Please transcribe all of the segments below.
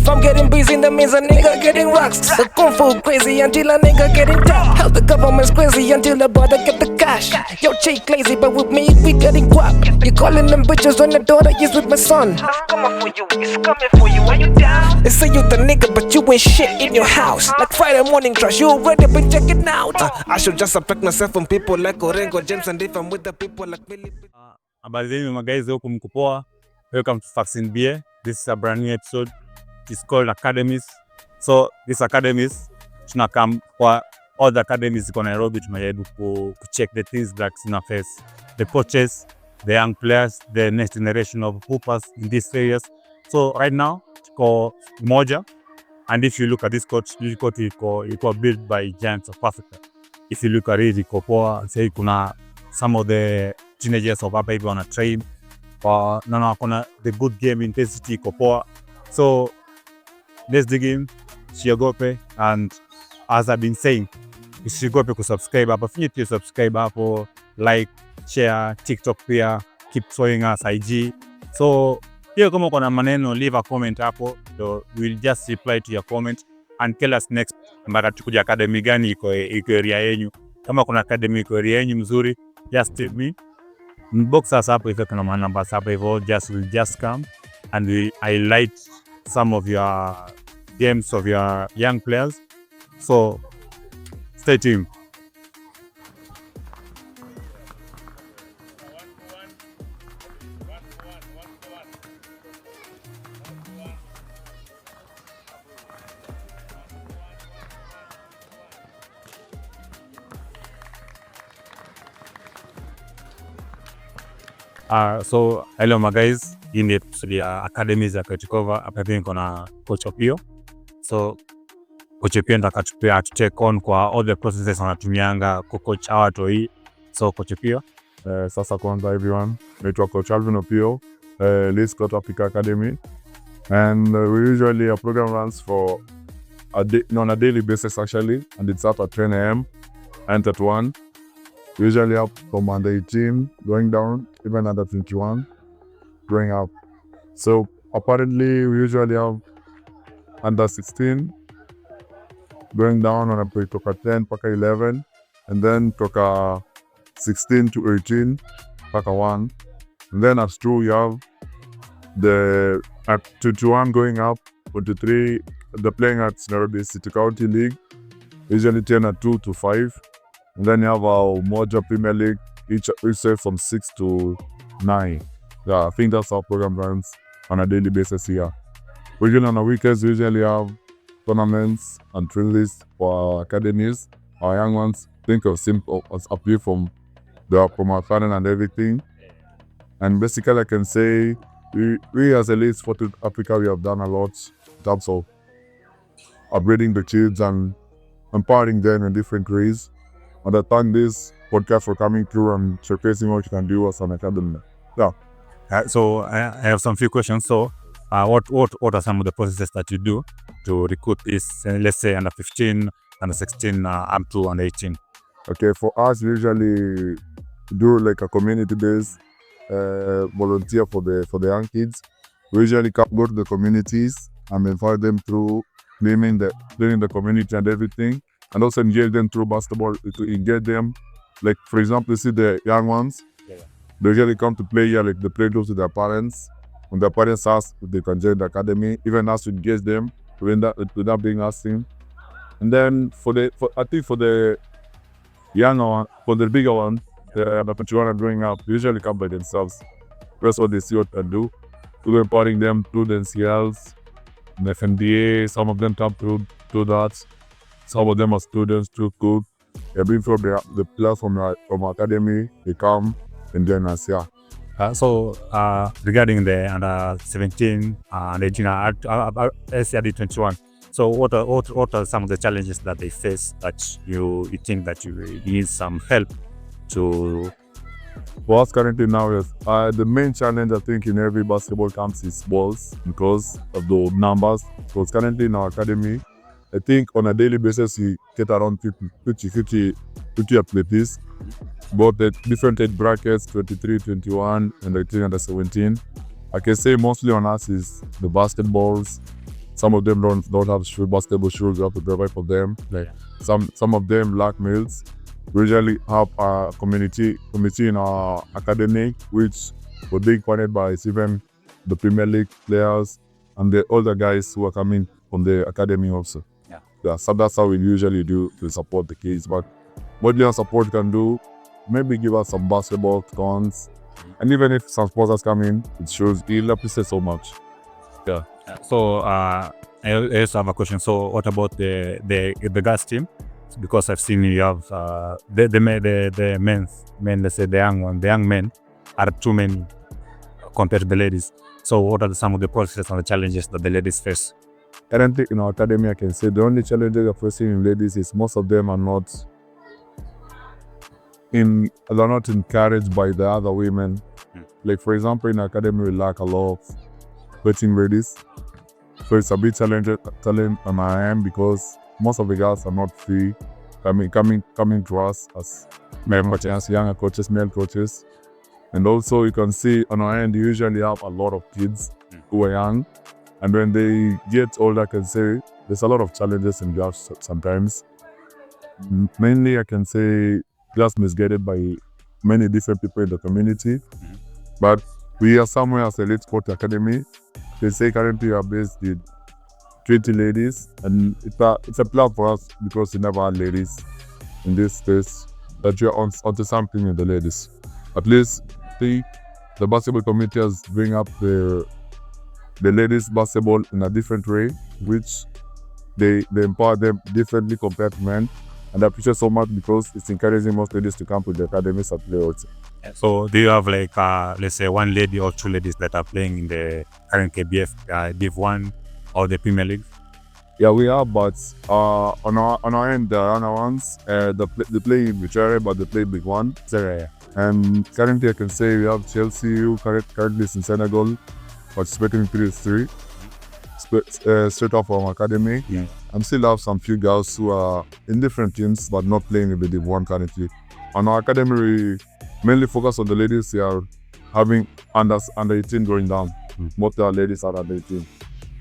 If I'm getting busy, that means a nigga getting rocks. The kung fu crazy until a nigga getting top. How the government's crazy until the brother get the cash. Yo chick lazy, but with me we getting guap. You calling them bitches when the daughter is with my son. It's coming for you, it's coming for you. Are you down? They say you the nigga, but you ain't shit in your house. Like Friday morning trash, you already been checking out. I should just protect myself from people like Orengo James, and if I'm with the people like Billy. Habari zenu magazi, huku mko poa? Welcome to Fackts Africa. This is a brand new episode. It's called Academies. So this academies, tunakam kwa all the academies in Nairobi, tunajaribu ku check the things that in our face. The coaches, the young players, the next generation of hoopers in these areas. So right now, it's called Umoja. And if you look at this coach it was built by giants of Africa. If you look at it, iko poa, say kuna some of the teenagers of hapa hivi wana train kwa na kuna the good game intensity iko poa. So let's dig in, usiogope, and as I've been saying, usiogope kusubscribe hapa, finya tu subscribe hapo, like, share, TikTok pia, keep showing us IG. So pia kama kuna maneno, leave a comment hapo, so we'll just reply to your comment and tell us next mara tukuja academy gani iko area yenyu. Kama kuna academy iko area yenyu mzuri, just tell me. Inbox us hapo if kuna numbers hapo hivyo, we'll just come and we highlight some of your games of your young players. So stay tuned. So hello my guys, in the academies ya Katikova, hapa hivi niko na coach Opio. So coach Opio ndo akatupea to take on kwa all the processes anatumianga ku coach hawa toi. So coach Opio, Sasa kwanza everyone, naitwa coach Alvin Opio, Elites Africa Academy, and we usually our program runs for on a daily basis actually, and it starts at 10 a.m. and at 1. We usually have from under 18 going down, even under 21 going up. So apparently we usually have under 16 going down on a toka 10 paka 11, and then toka 16 to 18 paka 1. And then as 2 you have the at 21 going up, 23 the playing at Nairobi City County League, usually 10 at 2 to 5. And then you have our Umoja Premier League, each say from 6 to 9. Yeah, I think that's how program runs on a daily basis here. Usually on the weekends, we usually have tournaments and trials for our academies, our young ones. Think of simple as appeal from our talent and everything. And basically I can say we as Elites for Africa, we have done a lot in terms of upgrading the kids and empowering them in different ways. And I thank this podcast for coming through and showcasing what you can do as an academy. Yeah. So I have some few questions. So what are some of the processes that you do to recruit this, let's say under 15, under 16, up to under 18? Okay, for us, we usually do like a community-based volunteer for the young kids. We usually go to the communities and invite them through cleaning the community and everything. And also engage them through basketball to engage them. Like for example, you see the young ones, they usually come to play here, like they play close to their parents. When their parents ask if they can join the academy, even us to engage them without being asked. And then for the younger one, for the bigger one, the 21 are growing up, they usually come by themselves. That's what they see what they do. We're empowering them through the NCLs, the FNDA, some of them come through that. Some of them are students through school. They've been from the players from our academy, they come and join us here. So regarding the under 17 and 18, SCRD 21, so what are some of the challenges that they face that you think that you need some help to? For us currently now, yes, the main challenge I think in every basketball camp is balls because of the numbers. Because currently in our academy, I think on a daily basis, we get around 50 athletes, both the different age brackets, 23, 21, and 18 under 17. I can say mostly on us is the basketballs, Some of them don't have basketball shoes. We have to provide for them. Like some of them lack meals. We usually have a committee in our academy, which will be funded by even the Premier League players and the older guys who are coming from the academy also. So that's how we usually do to support the kids. But what your support can do, maybe give us some basketball cons, and even if some sponsors come in, it shows he'll appreciate so much. So I also have a question. So what about the girls team? Because I've seen you have the men, let's say the young men are too many compared to the ladies. So what are some of the processes and the challenges that the ladies face? Currently in our academy, I can say the only challenges we're facing in ladies is most of them are not encouraged by the other women. Like for example, in our academy we lack a lot of coaching ladies. So it's a bit challenging on our end because most of the girls are not free coming to us as male coaches, younger coaches, male coaches. And also you can see on our end, you usually have a lot of kids who are young. And when they get older, I can say there's a lot of challenges in girls sometimes. Mainly I can say just misguided by many different people in the community. But we are somewhere as Elite Sport Academy. They say currently we are based with 20 ladies, and it's a plan for us because we never had ladies in this space, that we are onto something with the ladies. At least the basketball committee has bring up the ladies basketball in a different way, which they empower them differently compared to men. And I appreciate so much because it's encouraging most ladies to come to the academies and play also. So do you have like let's say one lady or two ladies that are playing in the current KBF Div 1 or the Premier League? Yeah, we are, but on our end, the other ones, they play in Victoria, but they play Big One. And currently, I can say we have Chelsea, who currently is in Senegal, participating in Series 3, straight off from our academy. And still have some few girls who are in different teams, but not playing in the Div 1 currently. On our academy, we mainly focus on the ladies who are having under 18 going down. Most of our ladies are under 18.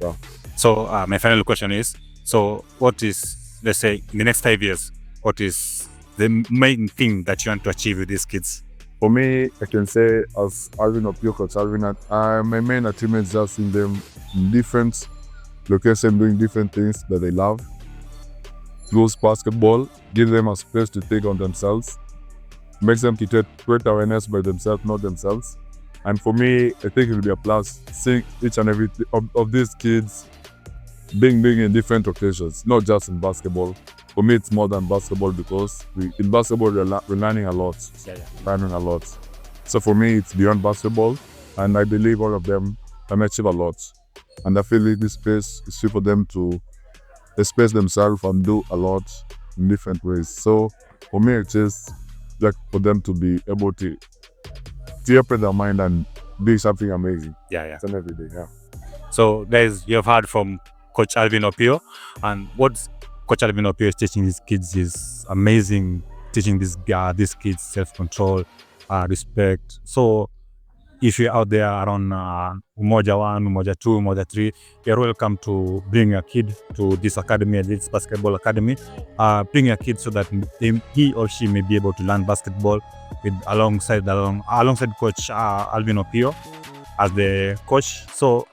Yeah. So my final question is, so what is, let's say, in the next 5 years, what is the main thing that you want to achieve with these kids? For me, I can say as Alvin Opio, Coach Alvin, my main achievement is just seeing them in different locations doing different things that they love. Girls basketball, give them a space to take on themselves, makes them to create awareness by themselves, not themselves. And for me, I think it will be a plus seeing each and every of these kids being big in different occasions, not just in basketball. For me, it's more than basketball because in basketball, we're learning a lot. Learning a lot. So for me, it's beyond basketball, and I believe all of them can achieve a lot. And I feel like this space is for them to express themselves and do a lot in different ways. So for me, it's just like for them to be able to open their mind and do something amazing. It's an everyday. So guys, you have heard from Coach Alvin Opio, and what Coach Alvin Opio is teaching his kids is amazing. Teaching these kids self-control, respect. So if you're out there around Umoja 1, Umoja 2, Umoja 3, you're welcome to bring your kid to this academy, this basketball academy. Bring your kid so that he or she may be able to learn basketball alongside Coach Alvin Opio as the coach. So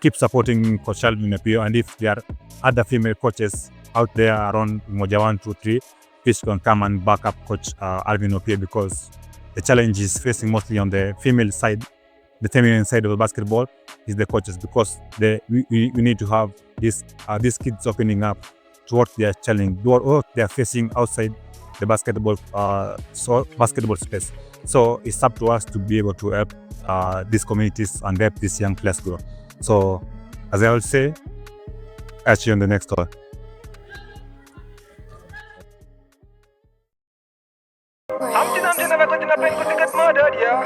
keep supporting Coach Alvin Opio, and if there are other female coaches out there around Umoja 1, 2, 3, please can come and back up Coach Alvin Opio, because the challenge is facing mostly on the female side, the feminine side of the basketball is the coaches, because we need to have these kids opening up to what they are challenging, what they are facing outside the basketball space. So it's up to us to be able to help these communities and help these young players grow. So as I always say, catch you on the next one. I'm never going to play because you get murdered, yeah.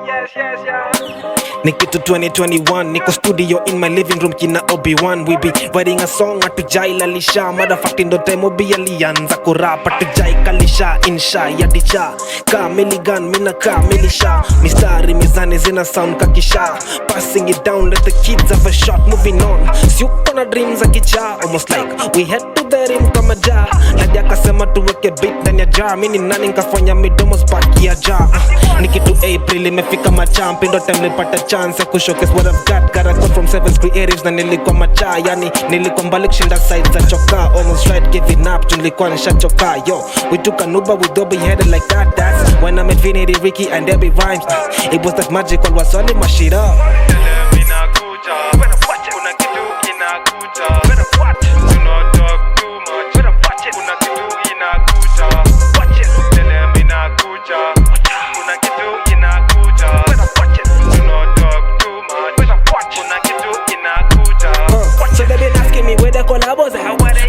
Yes. Nikitu 2021, niko studio in my living room kina Obi-Wan. We be writing a song atujai lalisha. Motherfucking ndo time Obi alianza kurap. Atujai kalisha, insha, yadicha. Ka milligan, mina ka milisha. Mistari mizani zina sound kakisha. Passing it down, let the kids have a shot. Moving on, siuko na dreams akicha. Almost like we head to the rim kama ja. Nadia kasema tuweke beat ndani ya jar. Mini nani nkafanya midomo spaki ya jar. Nikitu April imefika machampi. Ndo time nilipata chance ya kushowcase what I've got. Got a call from 7 creatives na nilikuwa macha. Yani nilikuwa mbali kushinda side za choka. Almost tried giving up, nilikuwa nishachoka. Yo, we took an Uber with Dobby headed like that. That's when I'm Infinity, Ricky and Debbie rhymes. It was that magical, was only my shit up.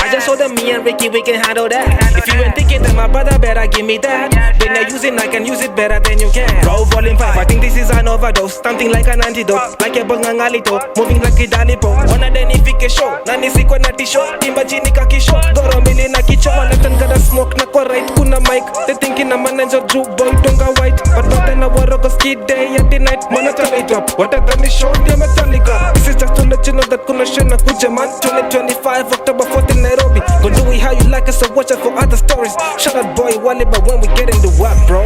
I just told them me and Ricky we can handle that. If you ain't thinking that my brother better give me that. When you're using I can use it better than you can. Roll volume 5, I think this is an overdose. Something like an antidote, like a bongangalito. Moving like a dalipo, on a denifike show. Nani sikwa na tisho, timba chini kakisho. Goro mili na kicho, wanatan kada smoke na kwa right kuna mic. They thinking I'm an angel juke boy, donga white. But then I war go skid day and the night. Mana turn it up, what a than the show, they metallica. This is just to let you know that kuna shena kuja man. 2025 October 4th in Nairobi. Go do it how you like it, so watch out for other stories. Shout out boy Wally, but when we get in the what, bro?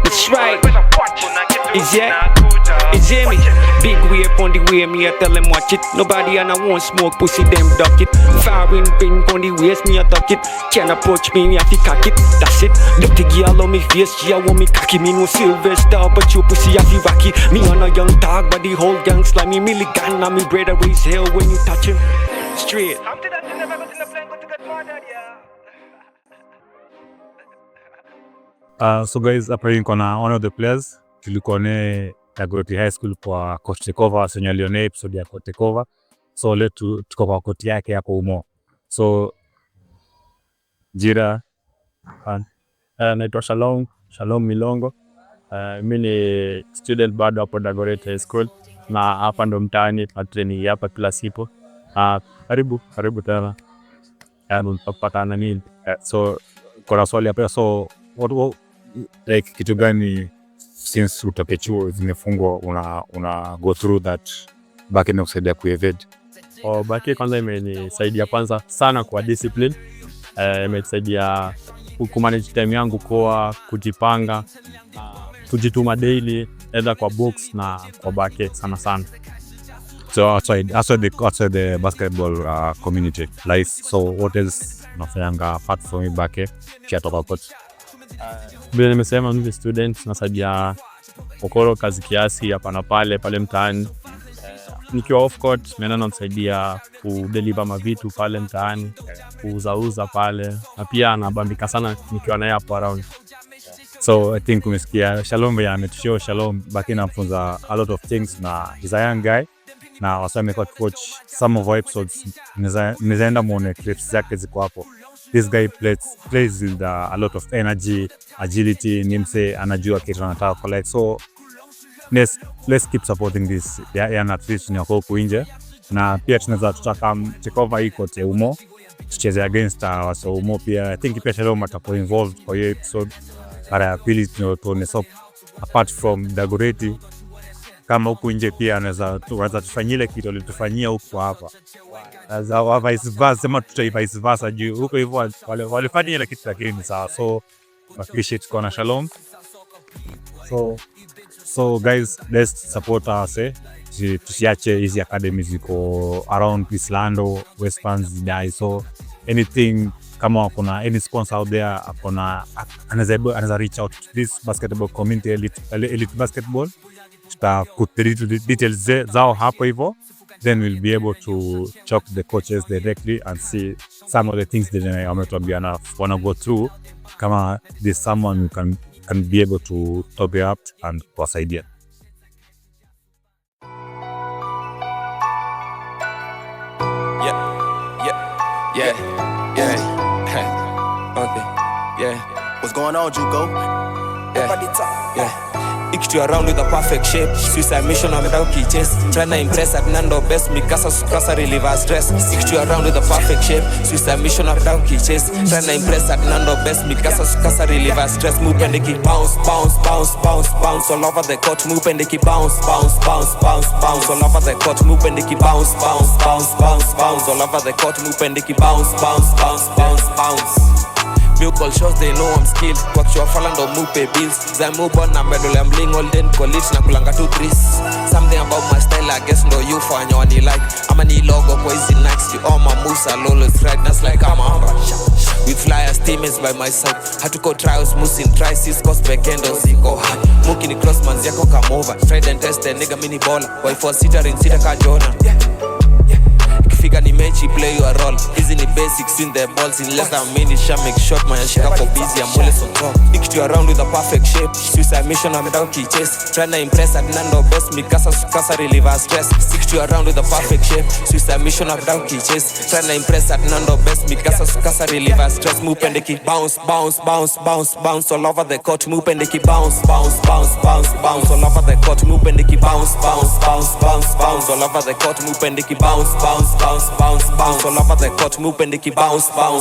That's right. Is yeah? Is hear me? Big wave on the way, me I tell them watch it. Nobody and I won't smoke pussy, them duck it. Firing pin on the waist, me I duck it. Can't approach me, me I fi cock it. That's it. Dirty girl on me face, she a want me cocky. Me no silver star, but you pussy I fi wacky. Me on a young dog, but the whole gang slimy. Milligan on me brother raise hell when you touch him. Straight. So guys, hapa niko na one of the players tulikuwa naye Nairobi High School kwa coach Tekova, senye alione episode ya coach Tekova. So leo tuko kwa coach yake hapo Umo. So jira naitwa Shalom Milongo. Mimi ni student bado hapo Nairobi High School na hapa ndo mtaani patreni hapa kila siku. Karibu tena. Tutapatana nini? So kuna swali hapa, so what like kitu gani since utoke chuo zimefungwa una go through that back in kusaidia kuevade? Back kwanza imenisaidia kwanza sana kwa discipline. Imenisaidia kumanage time yangu kwa kujipanga, kujituma daily either kwa box na kwa back sana. So outside the basketball community life, so what else unafanyanga apart from back kia toka coach? Bila nimesema mimi student nasaidia kokoro kazi kiasi hapa na pale mtaani. Nikiwa off court mimi nasaidia kudeliver mavitu pale mtaani, kuuza pale, na pia nabambika sana nikiwa naye hapo around. So I think umesikia Shalom ya ametushow. Shalom back inafunza a lot of things na he's a young guy na wasame kwa coach. Some of our episodes nizaenda muone clips zake ziko hapo. This guy plays with a lot of energy, agility, nimse anajua kitu anataka kwa like. So let's keep supporting this young athletes ni wako kuinje, na pia tunaweza tutaka Tekova iko te Umo tucheze against so Umo pia. I think pia Shalom atakuwa involved kwa hiyo episode para pili tuone. So apart from Dagoretti, kama huku nje pia anaweza tufanyile kitu alitufanyia huko hapa. As vice versa, sema vice versa juu huko hivyo walifanya ile kitu lakini sawa. So appreciate kwa Shalom. So guys, let's support us. Tusiache hizi academies ziko around Islando, Westlands dai. So anything, kama kuna any sponsor out there anaweza reach out to this basketball community, elite basketball. Tutakutiri details zao hapo hivyo, then we'll be able to talk to the coaches directly and see some of the things that wametuambia wanna go through. Kama there's someone who can be able to top it up and kuwasaidia. Yeah. Okay. Yeah. What's going on, Juco? Yeah. Ikitu around with a perfect shape. Suicide mission amedao kichase. Tryna impress at nando best. Mikasa sukasa relieve stress. Ikitu around with a perfect shape. Suicide mission amedao kichase. Tryna impress at nando best. Mikasa sukasa relieve stress. Move and they keep bounce all over the court. Move and they keep bounce all over the court. Move and they keep bounce all over the court. Move and they keep bounce. Musical shows, they know I'm skilled. Kwa kichwa fala ndo mupe bills. Za move on na medal I'm bling all den college na kulanga 2-3. Something about my style I guess ndo you fanya wani like. Ama ni logo kwa hizi next. You all my moves are lawless right. That's like I'm a with flyers, teammates by my side. Hatuko trials, musin trices, cause pekendo ziko high. Muki ni cross manz yako come over. Tried and tested, nigga mini baller. Why for sitter in sitter ka Jonah. Figure ni mechi play your role. Easy ni basics in the balls in less than a minute. Shall make shot my shika for busy. I'm always on top. Ikitu around with a perfect shape. Suicide mission I'm down key chase. Tryna impress at nando best. Mikasa sukasa relieve stress. Ikitu around with a perfect shape. Suicide mission I'm down key chase. Tryna impress at nando best. Mikasa sukasa relieve stress. Move and they keep bounce all over the court. Move and they keep bounce all over the court. Move and they keep bounce all over the court. Move and they keep bounce all over the court. Move and they keep bounce all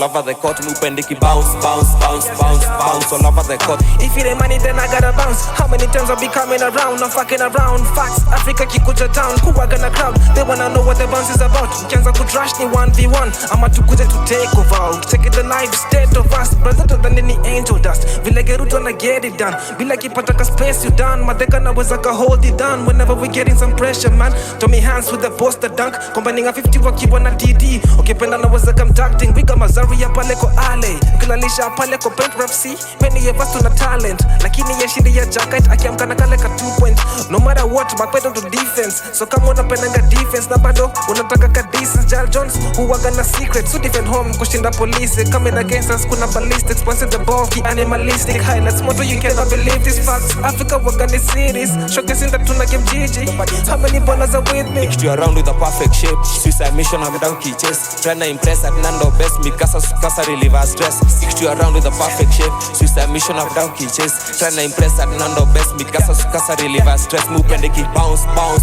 over the court. Move and they keep bounce all over the court. If it ain't money then I gotta bounce. How many times I'll be coming around? I'm fucking around. Fackts Africa kikuja town. Who are gonna crowd? They wanna know what the bounce is about. Kianza kutrash ni 1v1. Ama tukuje to take over. Take it the life state of us. Brother than any angel dust. Vile geruto na get it done. Bila kipata ka space you done. Madeka na weza ka hold it down. Whenever we getting some pressure man. Tommy hands with the poster dunk. Combining a 50 wakiwa na DD. Ukipenda na weza conducting. Wika mazari ya pale ko ale. Ukilalisha pale ko paint rap C. Many of us tuna talent. Lakini ya shindi ya jacket. Akiamka na kale ka 2 point. No matter what backpedal to defense. So kama unapenda defense na bado unataka ka decent. Jal Jones huwaga na secret. So defend home kushinda police. Coming against us kuna ballistics. Sponsored the ball. The animalistic highlights. Motto you cannot believe this facts. Africa waga ni series. Showcasing that tuna game GG. How many ballers are with me? Ikitu around with a perfect shape. Suicide mission I'm down key chase. Tryna impress at nando best. Mikasa sukasa relieve stress. Ikitu around with a perfect shape. Suicide mission I'm down key chase. Tryna impress at nando best. Mikasa sukasa relieve stress. Move and they keep bounce all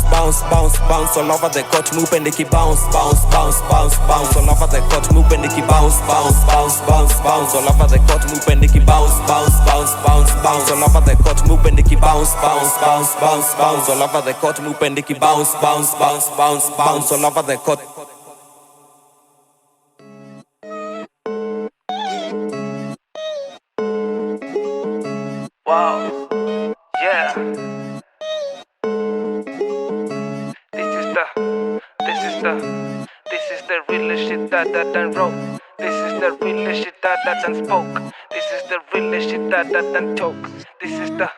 over the court. Move and they keep bounce all over the court. Move and they keep bounce all over the court. Move and they keep bounce all over the court. Move and they keep bounce all over the court. Move and they keep bounce all over the court. Wow, yeah. This is the realest shit that done wrote. This is the realest shit that done spoke. This is the realest shit that done talk. This is the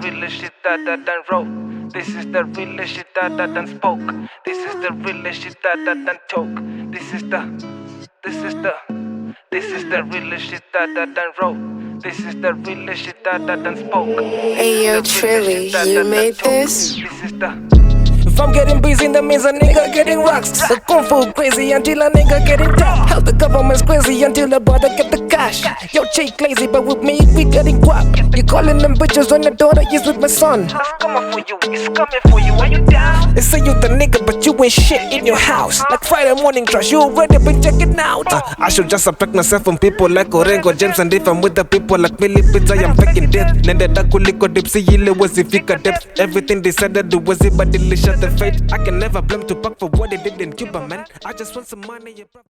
realest shit that done wrote. This is the realest shit that done spoke. This is the realest shit that done talk. This is the realest shit that done wrote. This is the realest shit that done spoke. Hey yo, Trilly, you made this? This is the If I'm getting busy, that means a nigga getting rocks. The kung fu crazy until a nigga getting top. How the government's crazy until the brother get the cash. Yo, chick lazy, but with me, we getting guap. You calling them bitches when the daughter is with my son. it's coming for you, it's coming for you. Are you down? They say you the nigga, but you ain't shit in your house. Like Friday morning trash, you already been checking out. I should just subtract myself from people like Orengo James. And if I'm with the people like Millie Pitts, I am faking death. Nenda kuliko dipsy, yile wazifika depth. Everything they said that do was it, but delicious the fate. I can never blame Tupac for what they did in Cuba, man. I just want some money.